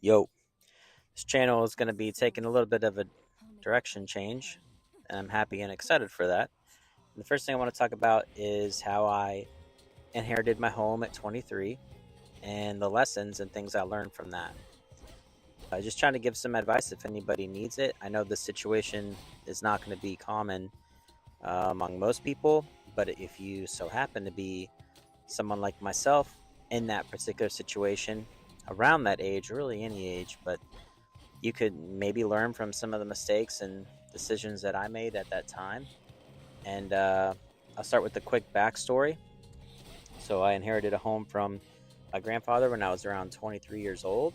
Yo, this channel is going to be taking a little bit of a direction change, and I'm happy and excited for that. And the first thing I want to talk about is how I inherited my home at 23 and the lessons and things I learned from that. Just trying to give some advice if anybody needs it. I know this situation is not going to be common among most people, but if you so happen to be someone like myself in that particular situation around that age, really any age, but you could maybe learn from some of the mistakes and decisions that I made at that time. And I'll start with the quick backstory. So I inherited a home from my grandfather when I was around 23 years old.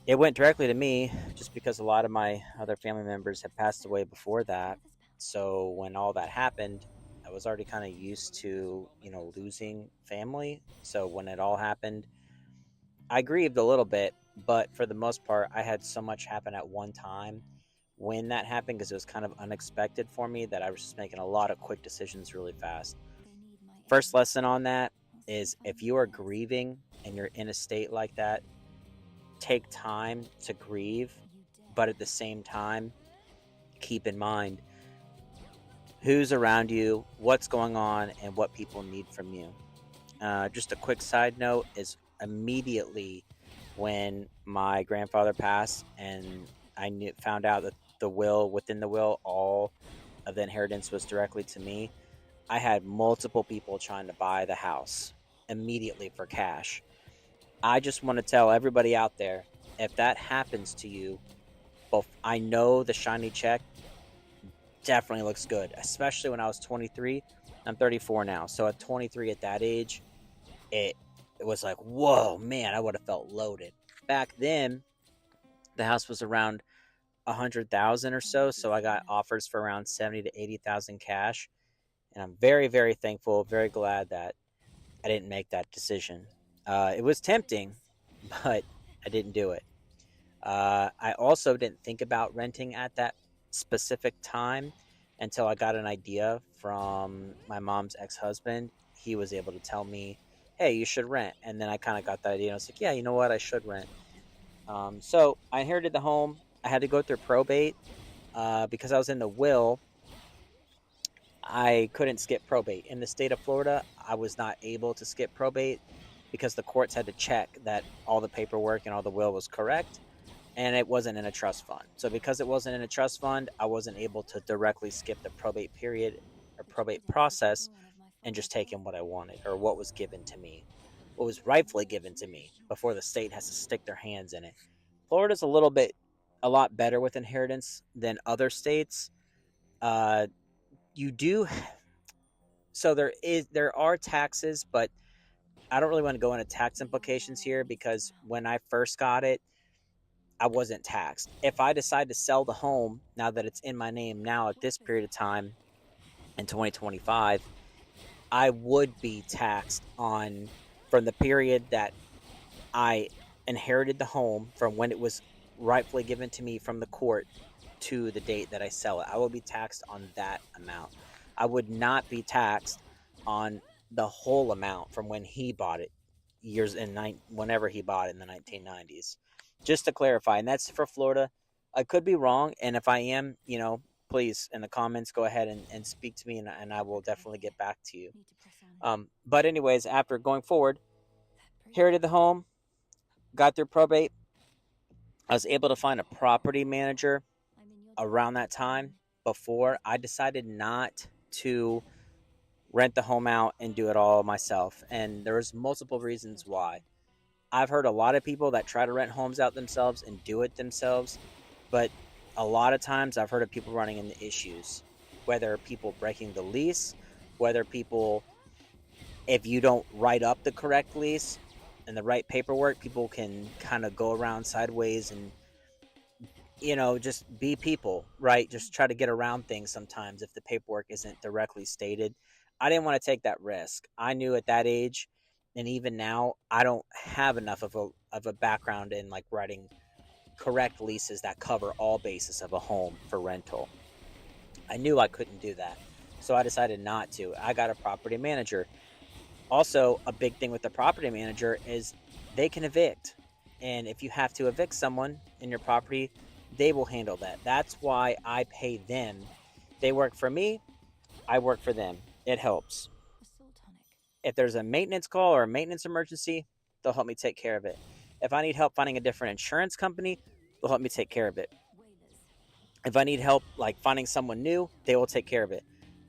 It went directly to me just because a lot of my other family members had passed away before that. So when all that happened, I was already kind of used to, losing family. So when it all happened, I grieved a little bit, but for the most part, I had so much happen at one time when that happened because it was kind of unexpected for me that I was just making a lot of quick decisions really fast. First lesson on that is if you are grieving and you're in a state like that, take time to grieve, but at the same time, keep in mind who's around you, what's going on, and what people need from you. Just a quick side note is immediately when my grandfather passed and found out that within the will, all of the inheritance was directly to me, I had multiple people trying to buy the house immediately for cash. I just want to tell everybody out there, if that happens to you, both I know the shiny check definitely looks good, especially when I was 23. I'm 34 now. So at 23 at that age, it it was like, whoa, man, I would have felt loaded. Back then, the house was around 100,000 or so, so I got offers for around 70 to 80,000 cash, and I'm very, very thankful, very glad that I didn't make that decision. It was tempting, but I didn't do it. I also didn't think about renting at that specific time until I got an idea from my mom's ex-husband. He was able to tell me, "Hey, you should rent," and then I kind of got the idea. And I was like, "Yeah, you know what? I should rent." So I inherited the home. I had to go through probate because I was in the will. I couldn't skip probate. In the state of Florida, I was not able to skip probate because the courts had to check that all the paperwork and all the will was correct, and it wasn't in a trust fund. So because it wasn't in a trust fund, I wasn't able to directly skip the probate period or probate process and just take in what I wanted or what was given to me, what was rightfully given to me before the state has to stick their hands in it. Florida's a lot better with inheritance than other states. Uh, you do so there are taxes, but I don't really want to go into tax implications here because when I first got it, I wasn't taxed. If I decide to sell the home now that it's in my name now at this period of time in 2025, I would be taxed on from the period that I inherited the home from when it was rightfully given to me from the court to the date that I sell it. I will be taxed on that amount. I would not be taxed on the whole amount from when he bought it whenever he bought it in the 1990s. Just to clarify, and that's for Florida. I could be wrong, and if I am, please in the comments go ahead and speak to me, and I will definitely get back to you. But anyways, after going forward, inherited the home, got through probate. I was able to find a property manager around that time before I decided not to rent the home out and do it all myself. And there's multiple reasons why. I've heard a lot of people that try to rent homes out themselves and do it themselves, but a lot of times I've heard of people running into issues, whether people breaking the lease, whether people, if you don't write up the correct lease and the right paperwork, people can kind of go around sideways and just be people, right? Just try to get around things sometimes if the paperwork isn't directly stated. I didn't want to take that risk. I knew at that age, and even now, I don't have enough of a background in like writing correct leases that cover all bases of a home for rental. I knew I couldn't do that. So I decided not to. I got a property manager. Also, a big thing with the property manager is they can evict. And if you have to evict someone in your property, they will handle that. That's why I pay them. They work for me, I work for them. It helps. If there's a maintenance call or a maintenance emergency, they'll help me take care of it. If I need help finding a different insurance company, they'll help me take care of it. If I need help like finding someone new, they will take care of it.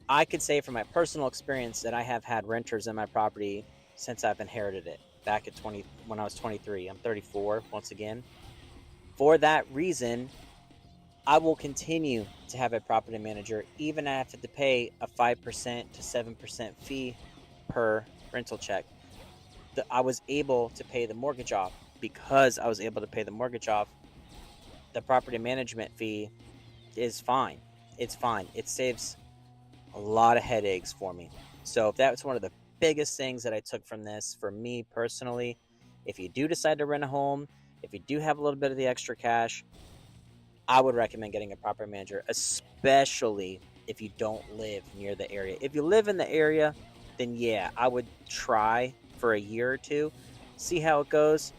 I could say from my personal experience that I have had renters in my property since I've inherited it. Back at when I was 23, I'm 34 once again. For that reason, I will continue to have a property manager, even if I have to pay a 5% to 7% fee per rental check. I was able to pay the mortgage off. Because I was able to pay the mortgage off, the property management fee is fine. It's fine. It saves a lot of headaches for me. So if that's one of the biggest things that I took from this, for me personally, if you do decide to rent a home, if you do have a little bit of the extra cash, I would recommend getting a property manager, especially if you don't live near the area. If you live in the area, then yeah, I would try for a year or two, see how it goes.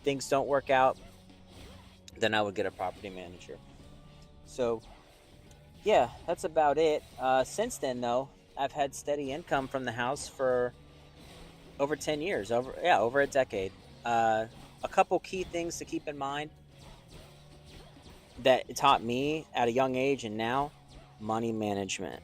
Things don't work out, then I would get a property manager. So yeah, that's about it. Since then, though, I've had steady income from the house for over 10 years, over a decade. A couple key things to keep in mind that it taught me at a young age and now: money management.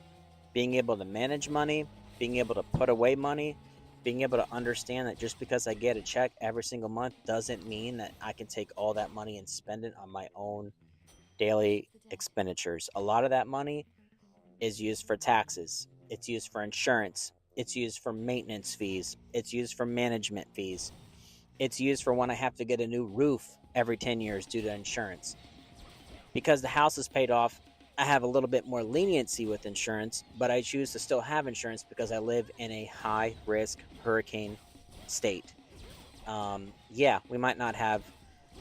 Being able to manage money, being able to put away money, being able to understand that just because I get a check every single month doesn't mean that I can take all that money and spend it on my own daily expenditures. A lot of that money is used for taxes, it's used for insurance, it's used for maintenance fees, it's used for management fees, it's used for when I have to get a new roof every 10 years due to insurance. Because the house is paid off, I have a little bit more leniency with insurance, but I choose to still have insurance because I live in a high risk hurricane state. Yeah, we might not have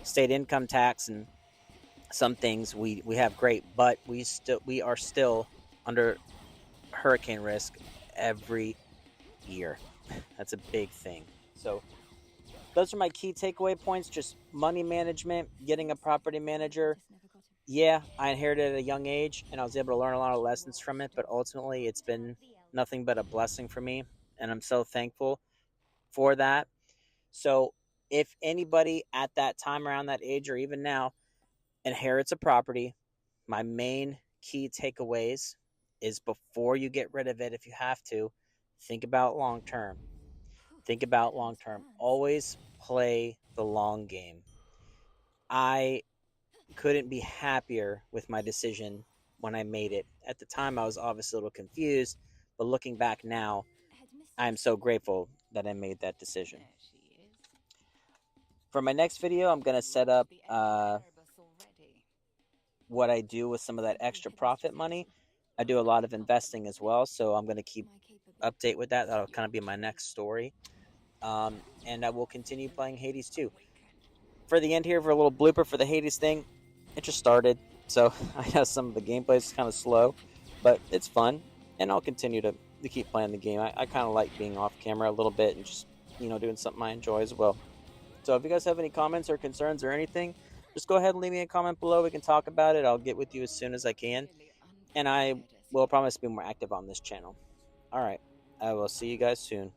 state income tax and some things we have great, but we are still under hurricane risk every year. That's a big thing. So those are my key takeaway points: just money management, getting a property manager. Yeah, I inherited at a young age and I was able to learn a lot of lessons from it, but ultimately it's been nothing but a blessing for me, and I'm so thankful for that. So if anybody at that time, around that age, or even now, inherits a property, my main key takeaways is: before you get rid of it, if you have to, think about long term. Think about long term. Always play the long game. I couldn't be happier with my decision when I made it. At the time, I was obviously a little confused, but looking back now, I am so grateful that I made that decision. For my next video, I'm going to set up what I do with some of that extra profit money. I do a lot of investing as well, so I'm going to keep update with that. That'll kind of be my next story. And I will continue playing Hades 2. For the end here, for a little blooper for the Hades thing, it just started, so I know some of the gameplay is kind of slow, but it's fun, and I'll continue to keep playing the game. I kind of like being off camera a little bit and just, doing something I enjoy as well. So if you guys have any comments or concerns or anything, just go ahead and leave me a comment below. We can talk about it. I'll get with you as soon as I can, and I will promise to be more active on this channel. All right, I will see you guys soon.